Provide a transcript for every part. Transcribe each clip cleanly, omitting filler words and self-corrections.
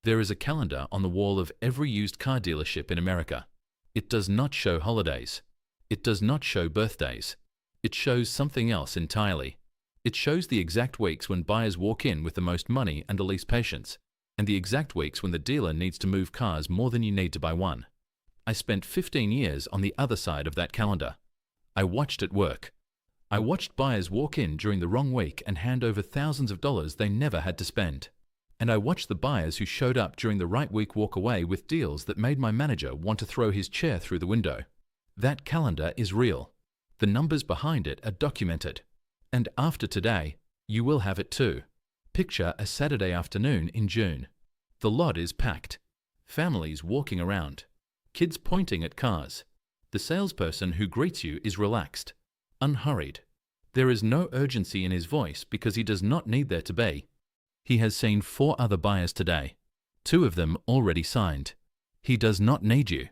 There is a calendar on the wall of every used car dealership in America. It does not show holidays. It does not show birthdays. It shows something else entirely. It shows the exact weeks when buyers walk in with the most money and the least patience, and the exact weeks when the dealer needs to move cars more than you need to buy one. I spent 15 years on the other side of that calendar. I watched it work. I watched buyers walk in during the wrong week and hand over thousands of dollars they never had to spend. And I watched the buyers who showed up during the right week walk away with deals that made my manager want to throw his chair through the window. That calendar is real. The numbers behind it are documented. And after today, you will have it too. Picture a Saturday afternoon in June. The lot is packed. Families walking around. Kids pointing at cars. The salesperson who greets you is relaxed, unhurried. There is no urgency in his voice because he does not need there to be. He has seen 4 other buyers today. 2 of them already signed. He does not need you.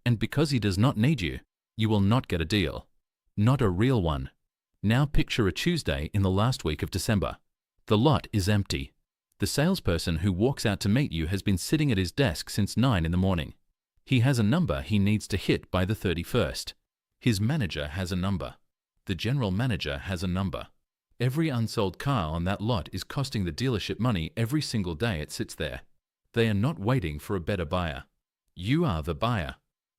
And because he does not need you, you will not get a deal. Not a real one. Now picture a Tuesday in the last week of December. The lot is empty. The salesperson who walks out to meet you has been sitting at his desk since 9 in the morning. He has a number he needs to hit by the 31st. His manager has a number. The general manager has a number. Every unsold car on that lot is costing the dealership money every single day it sits there. They are not waiting for a better buyer. You are the buyer.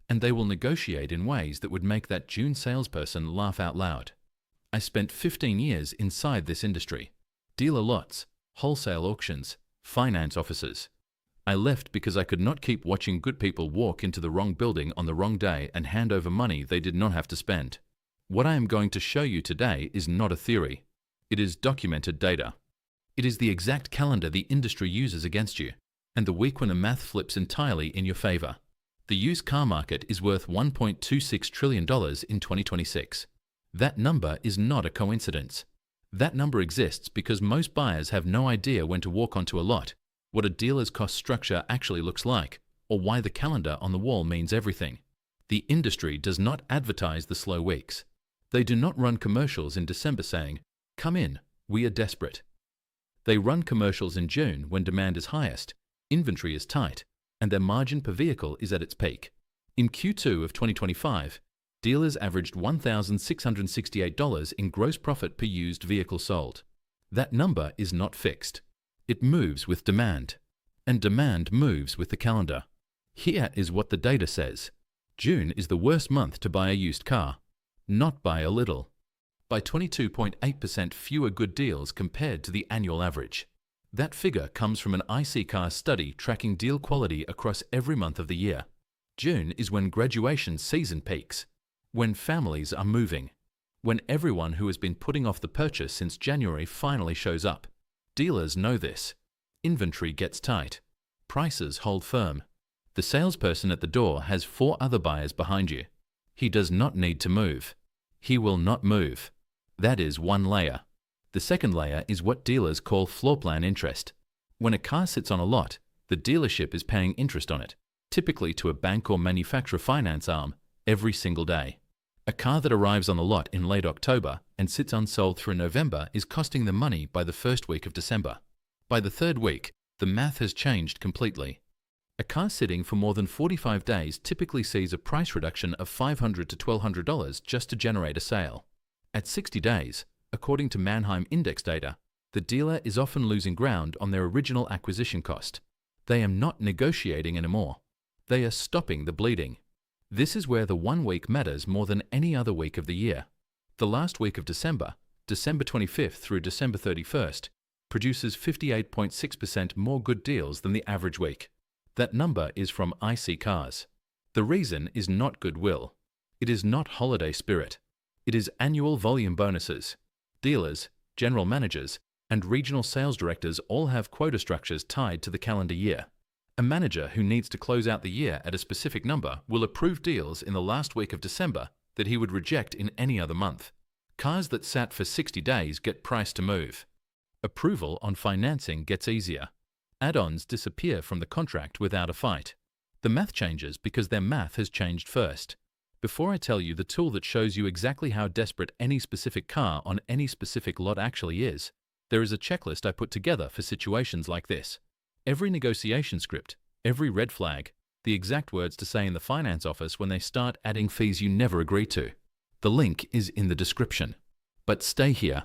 And they will negotiate in ways that would make that June salesperson laugh out loud. I spent 15 years inside this industry. Dealer lots, wholesale auctions, finance offices. I left because I could not keep watching good people walk into the wrong building on the wrong day and hand over money they did not have to spend. What I am going to show you today is not a theory. It is documented data. It is the exact calendar the industry uses against you, and the week when the math flips entirely in your favor. The used car market is worth $1.26 trillion in 2026. That number is not a coincidence. That number exists because most buyers have no idea when to walk onto a lot, what a dealer's cost structure actually looks like, or why the calendar on the wall means everything. The industry does not advertise the slow weeks. They do not run commercials in December saying, "Come in, we are desperate." They run commercials in June when demand is highest, inventory is tight, and their margin per vehicle is at its peak. In Q2 of 2025, dealers averaged $1,668 in gross profit per used vehicle sold. That number is not fixed. It moves with demand, and demand moves with the calendar. Here is what the data says. June is the worst month to buy a used car, not by a little. By 22.8% fewer good deals compared to the annual average. That figure comes from an IC Car study tracking deal quality across every month of the year. June is when graduation season peaks, when families are moving, when everyone who has been putting off the purchase since January finally shows up. Dealers know this. Inventory gets tight. Prices hold firm. The salesperson at the door has 4 other buyers behind you. He does not need to move. He will not move. That is one layer. The second layer is what dealers call floorplan interest. When a car sits on a lot, the dealership is paying interest on it, typically to a bank or manufacturer finance arm, every single day. A car that arrives on the lot in late October and sits unsold through November is costing them money by the first week of December. By the third week, the math has changed completely. A car sitting for more than 45 days typically sees a price reduction of $500 to $1,200 just to generate a sale. At 60 days, according to Manheim Index data, the dealer is often losing ground on their original acquisition cost. They are not negotiating anymore. They are stopping the bleeding. This is where the 1 week matters more than any other week of the year. The last week of December, December 25th through December 31st, produces 58.6% more good deals than the average week. That number is from IC Cars. The reason is not goodwill. It is not holiday spirit. It is annual volume bonuses. Dealers, general managers, and regional sales directors all have quota structures tied to the calendar year. A manager who needs to close out the year at a specific number will approve deals in the last week of December that he would reject in any other month. Cars that sat for 60 days get priced to move. Approval on financing gets easier. Add-ons disappear from the contract without a fight. The math changes because their math has changed first. Before I tell you the tool that shows you exactly how desperate any specific car on any specific lot actually is, there is a checklist I put together for situations like this. Every negotiation script, every red flag, the exact words to say in the finance office when they start adding fees you never agreed to. The link is in the description. But stay here,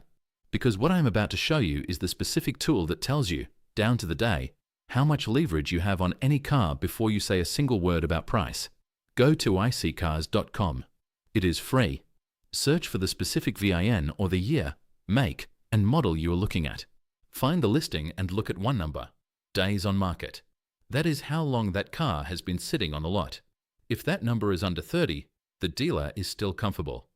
because what I'm about to show you is the specific tool that tells you, down to the day, how much leverage you have on any car before you say a single word about price. Go to iSeeCars.com. It is free. Search for the specific VIN or the year, make, and model you are looking at. Find the listing and look at one number, days on market. That is how long that car has been sitting on the lot. If that number is under 30, the dealer is still comfortable.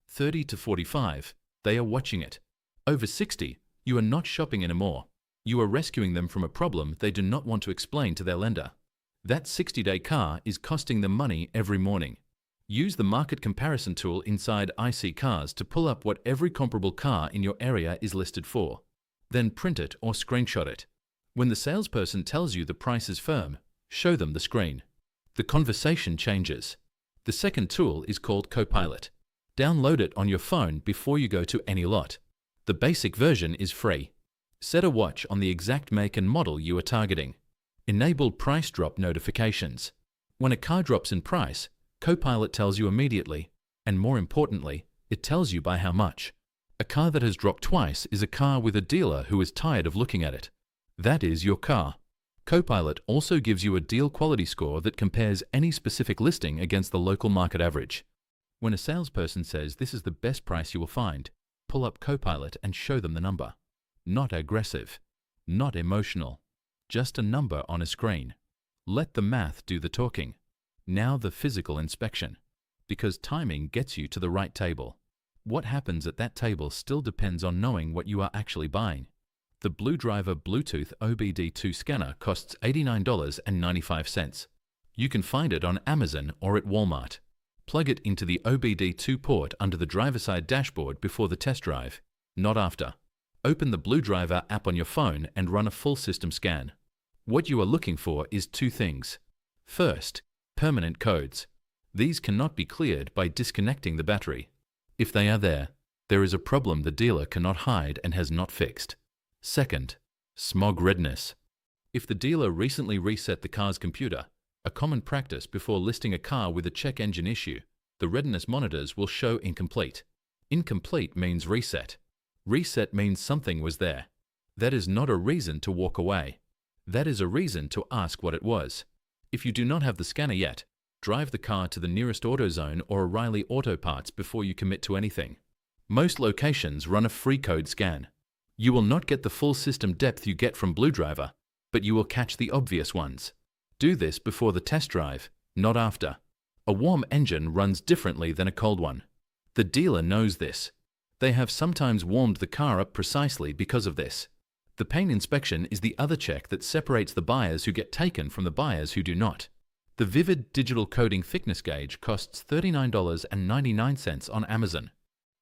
30 to 45, they are watching it. Over 60, you are not shopping anymore. You are rescuing them from a problem they do not want to explain to their lender. That 60-day car is costing them money every morning. Use the market comparison tool inside iSeeCars to pull up what every comparable car in your area is listed for. Then print it or screenshot it. When the salesperson tells you the price is firm, show them the screen. The conversation changes. The second tool is called Copilot. Download it on your phone before you go to any lot. The basic version is free. Set a watch on the exact make and model you are targeting. Enable price drop notifications. When a car drops in price, Copilot tells you immediately, and more importantly, it tells you by how much. A car that has dropped twice is a car with a dealer who is tired of looking at it. That is your car. Copilot also gives you a deal quality score that compares any specific listing against the local market average. When a salesperson says this is the best price you will find, pull up Copilot and show them the number. Not aggressive, not emotional, just a number on a screen. Let the math do the talking. Now the physical inspection. Because timing gets you to the right table. What happens at that table still depends on knowing what you are actually buying. The Blue Driver Bluetooth OBD2 scanner costs $89.95. You can find it on Amazon or at Walmart. Plug it into the OBD2 port under the driver's side dashboard before the test drive, not after. Open the Blue Driver app on your phone and run a full system scan. What you are looking for is two things. First, permanent codes. These cannot be cleared by disconnecting the battery. If they are there is a problem the dealer cannot hide and has not fixed. Second, smog redness. If the dealer recently reset the car's computer, a common practice before listing a car with a check engine issue, the readiness monitors will show incomplete. Incomplete means reset. Reset means something was there. That is not a reason to walk away. That is a reason to ask what it was. If you do not have the scanner yet, drive the car to the nearest AutoZone or O'Reilly Auto Parts before you commit to anything. Most locations run a free code scan. You will not get the full system depth you get from Blue Driver, but you will catch the obvious ones. Do this before the test drive, not after. A warm engine runs differently than a cold one. The dealer knows this. They have sometimes warmed the car up precisely because of this. The paint inspection is the other check that separates the buyers who get taken from the buyers who do not. The Vivid Digital Coating Thickness Gauge costs $39.99 on Amazon.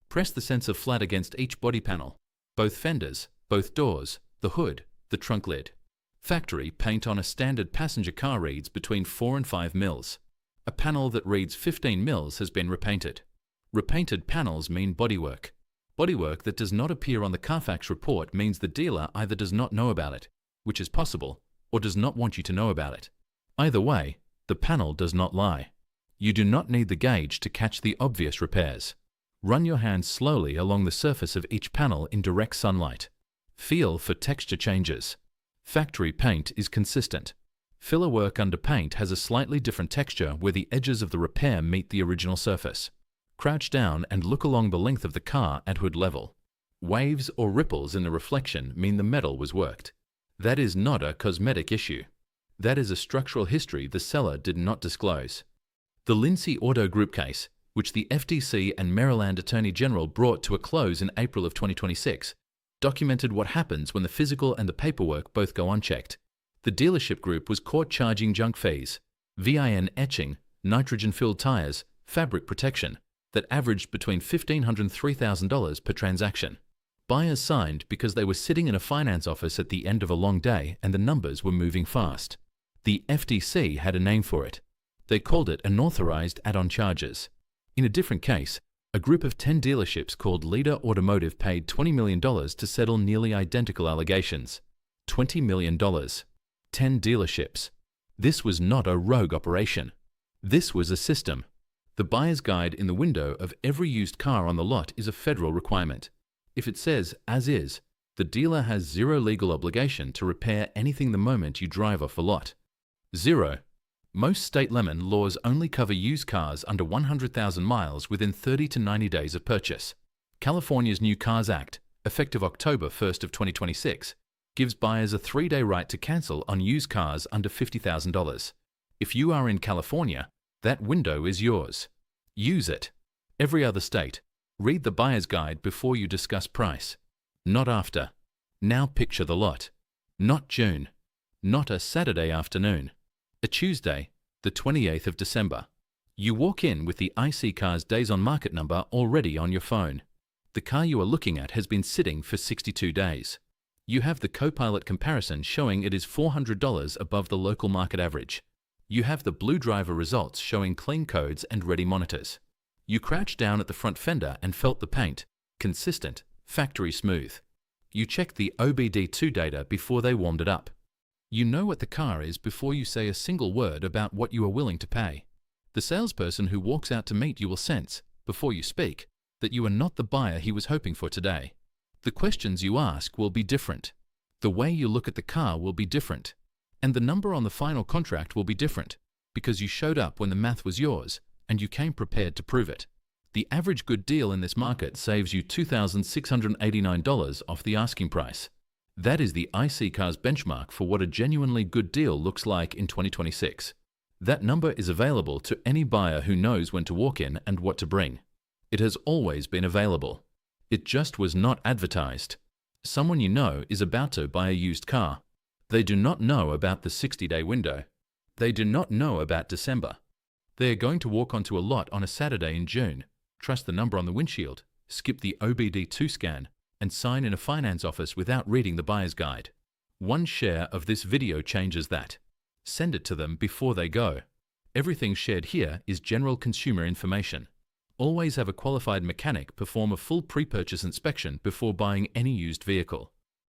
Press the sensor flat against each body panel, both fenders, both doors, the hood, the trunk lid. Factory paint on a standard passenger car reads between 4 and 5 mils. A panel that reads 15 mils has been repainted. Repainted panels mean bodywork. Bodywork that does not appear on the Carfax report means the dealer either does not know about it, which is possible, or does not want you to know about it. Either way, the panel does not lie. You do not need the gauge to catch the obvious repairs. Run your hand slowly along the surface of each panel in direct sunlight. Feel for texture changes. Factory paint is consistent. Filler work under paint has a slightly different texture where the edges of the repair meet the original surface. Crouch down and look along the length of the car at hood level. Waves or ripples in the reflection mean the metal was worked. That is not a cosmetic issue. That is a structural history the seller did not disclose. The Lindsay Auto Group case, which the FTC and Maryland Attorney General brought to a close in April of 2026, documented what happens when the physical and the paperwork both go unchecked. The dealership group was caught charging junk fees, VIN etching, nitrogen-filled tires, fabric protection, that averaged between $1,500 and $3,000 per transaction. Buyers signed because they were sitting in a finance office at the end of a long day and the numbers were moving fast. The FTC had a name for it. They called it unauthorized add-on charges. In a different case, a group of 10 dealerships called Leader Automotive paid $20 million to settle nearly identical allegations. $20 million. 10 dealerships. This was not a rogue operation. This was a system. The buyer's guide in the window of every used car on the lot is a federal requirement. If it says as is, the dealer has zero legal obligation to repair anything the moment you drive off the lot. 0. Most state lemon laws only cover used cars under 100,000 miles within 30 to 90 days of purchase. California's New Cars Act, effective October 1st of 2026, gives buyers a 3-day right to cancel on used cars under $50,000. If you are in California, that window is yours. Use it. Every other state, read the buyer's guide before you discuss price. Not after. Now picture the lot. Not June. Not a Saturday afternoon. A Tuesday, the 28th of December. You walk in with the IC Car's days on market number already on your phone. The car you are looking at has been sitting for 62 days. You have the Copilot comparison showing it is $400 above the local market average. You have the Blue Driver results showing clean codes and ready monitors. You crouched down at the front fender and felt the paint, consistent, factory smooth. You checked the OBD2 data before they warmed it up. You know what the car is before you say a single word about what you are willing to pay. The salesperson who walks out to meet you will sense, before you speak, that you are not the buyer he was hoping for today. The questions you ask will be different. The way you look at the car will be different. And the number on the final contract will be different, because you showed up when the math was yours, and you came prepared to prove it. The average good deal in this market saves you $2,689 off the asking price. That is the IC Car's benchmark for what a genuinely good deal looks like in 2026. That number is available to any buyer who knows when to walk in and what to bring. It has always been available. It just was not advertised. Someone you know is about to buy a used car. They do not know about the 60-day window. They do not know about December. They are going to walk onto a lot on a Saturday in June, trust the number on the windshield, skip the OBD2 scan, and sign in a finance office without reading the buyer's guide. One share of this video changes that. Send it to them before they go. Everything shared here is general consumer information. Always have a qualified mechanic perform a full pre-purchase inspection before buying any used vehicle.